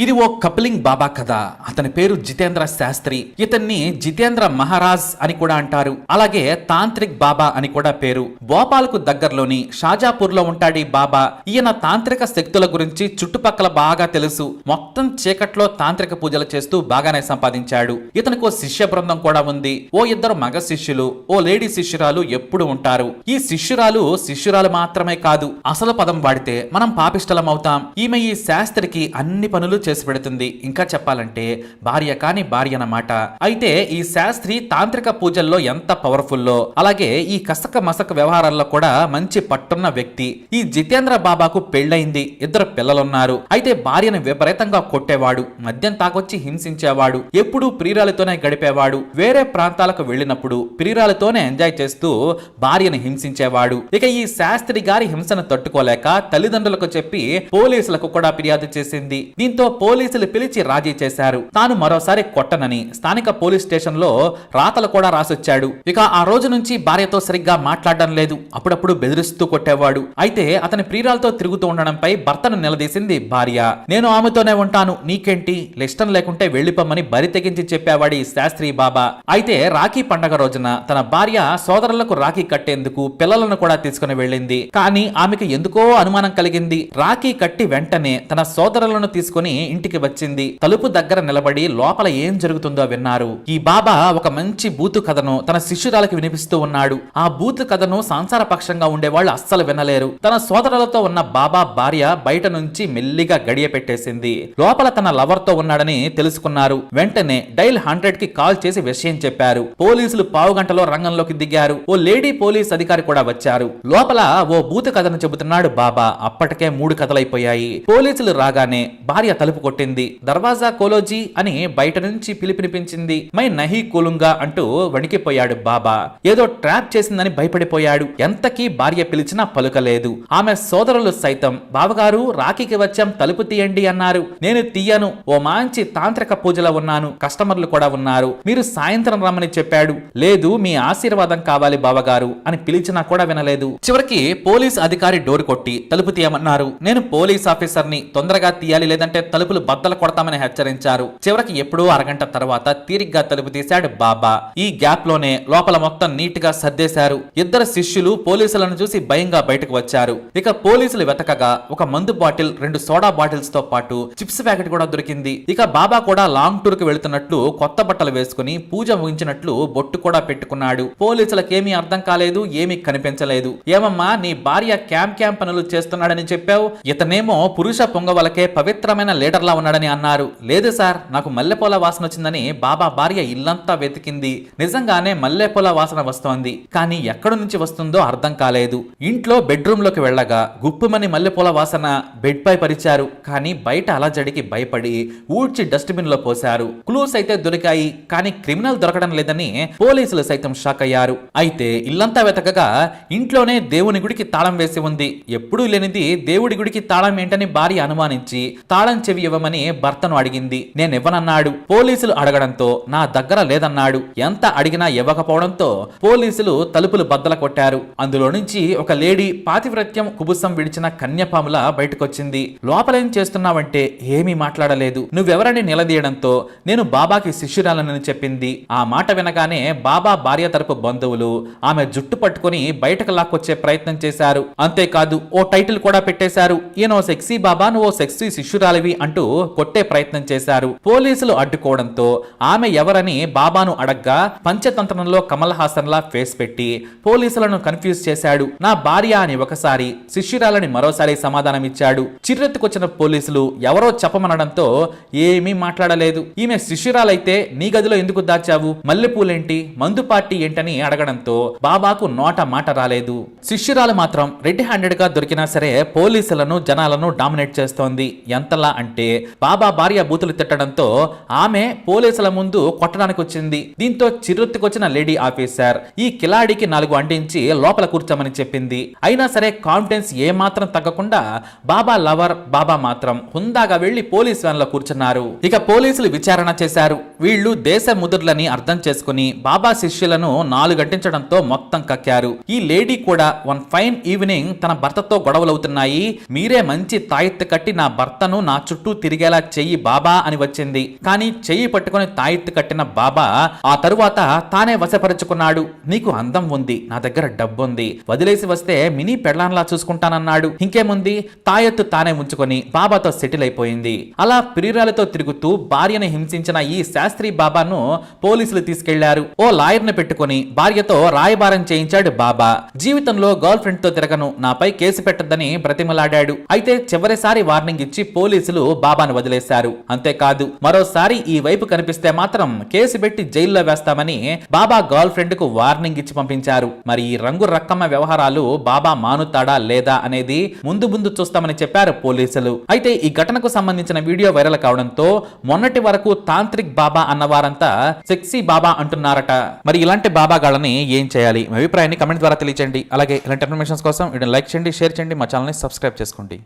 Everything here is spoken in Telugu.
ఇది ఓ కపిలింగ్ బాబా కథ. అతని పేరు జితేంద్ర శాస్త్రి. ఇతన్ని జితేంద్ర మహారాజ్ అని కూడా అంటారు. అలాగే తాంత్రిక్ బాబా అని కూడా పేరు. భోపాల్కు దగ్గరలోని షాజాపూర్ లో ఉంటాడు ఈ బాబా. ఈయన తాంత్రిక శక్తుల గురించి చుట్టుపక్కల బాగా తెలుసు. మొత్తం చీకట్లో తాంత్రిక పూజలు చేస్తూ బాగానే సంపాదించాడు. ఇతనికి ఓ శిష్య బృందం కూడా ఉంది. ఓ ఇద్దరు మగ శిష్యులు, ఓ లేడీ శిష్యురాలు ఎప్పుడు ఉంటారు. ఈ శిష్యురాలు మాత్రమే కాదు, అసలు పదం వాడితే మనం పాపిష్టలం అవుతాం. ఈమె ఈ శాస్త్రికి అన్ని పనులు చేసి పెడుతుంది. ఇంకా చెప్పాలంటే భార్య కాని భార్య అన్నమాట. అయితే ఈ శాస్త్రి తాంత్రిక పూజల్లో ఎంత పవర్ఫుల్లో, అలాగే ఈ కసక మసక వ్యవహారాల్లో కూడా మంచి పట్టున్న వ్యక్తి. ఈ జితేంద్ర బాబాకు పెళ్లైంది, ఇద్దరు పిల్లలున్నారు. అయితే భార్యను విపరీతంగా కొట్టేవాడు, మద్యం తాగొచ్చి హింసించేవాడు, ఎప్పుడూ ప్రియురాలతోనే గడిపేవాడు. వేరే ప్రాంతాలకు వెళ్ళినప్పుడు ప్రియురాలతోనే ఎంజాయ్ చేస్తూ భార్యను హింసించేవాడు. ఇక ఈ శాస్త్రి గారి హింసను తట్టుకోలేక తల్లిదండ్రులకు చెప్పి పోలీసులకు కూడా ఫిర్యాదు చేసింది. దీంతో పోలీసులు పిలిచి రాజీ చేశారు. తాను మరోసారి కొట్టనని స్థానిక పోలీస్ స్టేషన్ లో రాతలు కూడా రాసొచ్చాడు. ఇక ఆ రోజు నుంచి భార్యతో సరిగ్గా మాట్లాడడం లేదు, అప్పుడప్పుడు బెదిరిస్తూ కొట్టేవాడు. అయితే అతని ప్రియురాలతో తిరుగుతూ ఉండడంపై భర్తను నిలదీసింది భార్య. నేను ఆమెతోనే ఉంటాను, నీకేంటి, ఇష్టం లేకుంటే వెళ్లిపోమ్మని బరి తెగించి చెప్పేవాడు ఈ శాస్త్రి బాబా. అయితే రాఖీ పండగ రోజున తన భార్య సోదరులకు రాఖీ కట్టేందుకు పిల్లలను కూడా తీసుకుని వెళ్ళింది. కానీ ఆమెకు ఎందుకో అనుమానం కలిగింది. రాఖీ కట్టి వెంటనే తన సోదరులను తీసుకుని ఇంటికి వచ్చింది. తలుపు దగ్గర నిలబడి లోపల ఏం జరుగుతుందో విన్నారు. ఈ బాబా ఒక మంచి బూతు కథను తన శిష్యురాలకు వినిపిస్తూ ఉన్నాడు. ఆ బూతు కథను సంసార పక్షంగా ఉండేవాళ్ళు అస్సలు వినలేరు. తన సోదరులతో ఉన్న బాబా భార్య బయట నుంచి మెల్లిగా గడియ పెట్టేసింది. లోపల తన లవర్ తో ఉన్నాడని తెలుసుకున్నారు. వెంటనే డైల్ 100 కి కాల్ చేసి విషయం చెప్పారు. పోలీసులు పావుగంటలో రంగంలోకి దిగారు. ఓ లేడీ పోలీస్ అధికారి కూడా వచ్చారు. లోపల ఓ బూతు కథను చెబుతున్నాడు బాబా. అప్పటికే 3 కథలైపోయాయి. పోలీసులు రాగానే భార్య తలుపు కొట్టింది. దర్వాజా కోలోజీ అని బయట నుంచి పిలిపినిపించింది. మై నహి కూలుంగా అంటూ వణికిపోయాడు బాబా. ఏదో ట్రాప్ చేసిందని భయపడిపోయాడు. ఎంతకీ భార్య పిలిచినా పలుకలేదు. ఆమె సోదరులు సైతం బావగారు రాఖీకి వచ్చాం, తలుపు తీయండి అన్నారు. నేను తీయను, ఓ మంచి తాంత్రిక పూజలో ఉన్నాను, కస్టమర్లు కూడా ఉన్నారు, మీరు సాయంత్రం రమ్మని చెప్పాడు. లేదు, మీ ఆశీర్వాదం కావాలి బావగారు అని పిలిచినా కూడా వినలేదు. చివరికి పోలీస్ అధికారి డోర్ కొట్టి తలుపు తీయమన్నారు. నేను పోలీస్ ఆఫీసర్ని, తొందరగా తీయాలి లేదంటే తలుపులు బద్దలు కొడతామని హెచ్చరించారు. చివరికి ఎప్పుడో అరగంట తర్వాత తీరిగ్గా తలుపు తీశాడు బాబా. ఈ గ్యాప్ లోనే లోపల మొత్తం నీట్ గా సర్దేశారు. ఇద్దరు శిష్యులు పోలీసులను చూసి భయంగా బయటకు వచ్చారు. ఇక పోలీసులు వెతకగా ఒక మందు బాటిల్, 2 సోడా బాటిల్స్ తో పాటు చిప్స్ ప్యాకెట్ కూడా దొరికింది. ఇక బాబా కూడా లాంగ్ టూర్ కి వెళుతున్నట్లు కొత్త బట్టలు వేసుకుని పూజ ముగించినట్లు బొట్టు కూడా పెట్టుకున్నాడు. పోలీసులకేమీ అర్థం కాలేదు, ఏమీ కనిపించలేదు. ఏమమ్మా, నీ భార్య క్యాంప్ పనులు చేస్తున్నాడని చెప్పావు, ఇతనేమో పురుష పొంగవలకే పవిత్రమైన లీడర్లా ఉన్నాడని అన్నారు. లేదు సార్, నాకు మల్లెపూల వాసన వచ్చిందని బాబా భార్య ఇల్లంతా వెతికింది. నిజంగానే మల్లెపూల వాసన వస్తోంది, కానీ ఎక్కడి నుంచి వస్తుందో అర్థం కాలేదు. ఇంట్లో బెడ్రూమ్ లోకి వెళ్ళగా గుప్పుమని మల్లెపూల వాసన బెడ్ పై పరిచారు. కానీ బయట అలజడికి భయపడి ఊడ్చి డస్ట్బిన్ లో పోశారు. క్లూస్ అయితే దొరికాయి, కానీ క్రిమినల్ దొరకడం లేదని పోలీసులు సైతం షాక్ అయ్యారు. అయితే ఇల్లంతా వెతకగా ఇంట్లోనే దేవుని గుడికి తాళం వేసి ఉంది. ఎప్పుడూ లేనిది దేవుడి గుడికి తాళం ఏంటని భార్య అనుమానించి తాళం చెవి ఇవ్వమని భర్తను అడిగింది. నేనివ్వనన్నాడు. పోలీసులు అడగడంతో నా దగ్గర లేదన్నాడు. ఎంత అడిగినా ఇవ్వకపోవడంతో పోలీసులు తలుపులు బద్దల కొట్టారు. అందులో నుంచి ఒక లేడీ పాతివ్రత్యం కుబుసం విడిచిన కన్యపాముల బయటకొచ్చింది. లోపలేం చేస్తున్నావంటే ఏమీ మాట్లాడలేదు. నువ్వెవరని నిలదీయడంతో నేను బాబాకి శిష్యురాలని చెప్పింది. ఆ మాట వినగానే బాబా భార్య తరపు బంధువులు ఆమె జుట్టు పట్టుకుని బయటకు లాక్కొచ్చే ప్రయత్నం చేశారు. అంతేకాదు ఓ టైటిల్ కూడా పెట్టేశారు. ఈయన ఓ సెక్సీ బాబా, నువ్వు ఓ సెక్సీ శిష్యురాలివి అంటూ కొట్టే ప్రయత్నం చేశారు. పోలీసులు అడ్డుకోవడంతో ఆమె ఎవరని బాబాను అడగ్గా పంచతంత్రంలో కమల్ హాసన్ లా ఫేస్ పెట్టి పోలీసులను కన్ఫ్యూజ్ చేశాడు. నా భార్య అని ఒకసారి, శిష్యురాలని మరోసారి సమాధానం ఇచ్చాడు. చిర్రెత్తుకొచ్చిన పోలీసులు ఎవరో చెప్పమనడంతో ఏమీ మాట్లాడలేదు. ఈమె శిష్యురాలైతే నీ గదిలో ఎందుకు దాచావు, మల్లెపూలేంటి, మందు పార్టీ ఏంటని అడగడంతో బాబాకు నోట మాట రాలేదు. శిష్యురాలు మాత్రం రెడ్ హ్యాండెడ్ గా దొరికినా సరే పోలీసులను జనాలను డామినేట్ చేస్తోంది. ఎంతలా అంటే బాబా భార్య బూతులు తిట్టడంతో ఆమె పోలీసుల ముందు కొట్టడానికి వచ్చింది. దీంతో చిరుత్తుకొచ్చిన లేడీ ఆఫీసర్ ఈ కిలాడికి 4 అంటించి లోపల కూర్చోమని చెప్పింది. అయినా సరే కాన్ఫిడెన్స్ ఏమాత్రం తగ్గకుండా బాబా లవర్ బాబా మాత్రం హుందాగా వెళ్లి పోలీస్ వ్యాన్ లో కూర్చున్నారు. ఇక పోలీసులు విచారణ చేశారు. వీళ్లు దేశ ముదుర్లని అర్థం చేసుకుని బాబా శిష్యులను 4 గంటించడంతో మొత్తం కక్కారు. ఈ లేడీ కూడా వన్ ఫైన్ ఈవినింగ్ తన భర్తతో గొడవలవుతున్నాయి, మీరే మంచి తాయెత్తు కట్టి నా భర్తను నా చుట్టూ తిరిగేలా చెయ్యి బాబా అని వచ్చింది. కానీ చెయ్యి పట్టుకుని తాయెత్తు కట్టిన బాబా ఆ తరువాత తానే వశపరుచుకున్నాడు. నీకు అందం ఉంది, నా దగ్గర డబ్బుంది, వదిలేసి వస్తే మినీ పెళ్ళాన్లా చూసుకుంటానన్నాడు. ఇంకేముంది, తాయెత్తు తానే ఉంచుకొని బాబాతో సెటిల్ అయిపోయింది. అలా ప్రియురాలతో తిరుగుతూ భార్యను హింసించిన ఈ శాస్త్రి బాబాను పోలీసులు తీసుకెళ్లారు. ఓ లాయర్ ని పెట్టుకుని భార్యతో రాయబారం చేయించాడు బాబా. జీవితంలో గర్ల్ ఫ్రెండ్ తో తిరగను, నాపై కేసు పెట్టద్దని బ్రతిమలాడాడు. అయితే చివరిసారి వార్నింగ్ ఇచ్చి పోలీసులు బాబాను వదిలేశారు. అంతేకాదు, మరోసారి ఈ వైపు కనిపిస్తే మాత్రం కేసు పెట్టి జైల్లో వేస్తామని బాబా గర్ల్ ఫ్రెండ్ కు వార్నింగ్ ఇచ్చి పంపించారు. మరి ఈ రంగు రక్కమ్మ వ్యవహారాలు బాబా మానుతాడా లేదా అనేది ముందు ముందు చూస్తామని చెప్పారు పోలీసులు. అయితే ఈ ఘటనకు సంబంధించిన వీడియో వైరల్ కావడంతో మొన్నటి వరకు తాంత్రిక్ బాబా అన్నవారంతా సెక్సీ బాబా అంటున్నారట. మరి ఇలాంటి బాబాగాళ్ళని ఏం చేయాలి? మీ అభిప్రాయాన్ని కమెంట్ ద్వారా తెలియజేయండి. అలాగే ఇలాంటి ఇన్ఫర్మేషన్ కోసం వీడియోని లైక్ చేయండి, షేర్ చేయండి, మా ఛానల్ని సబ్స్క్రైబ్ చేసుకోండి.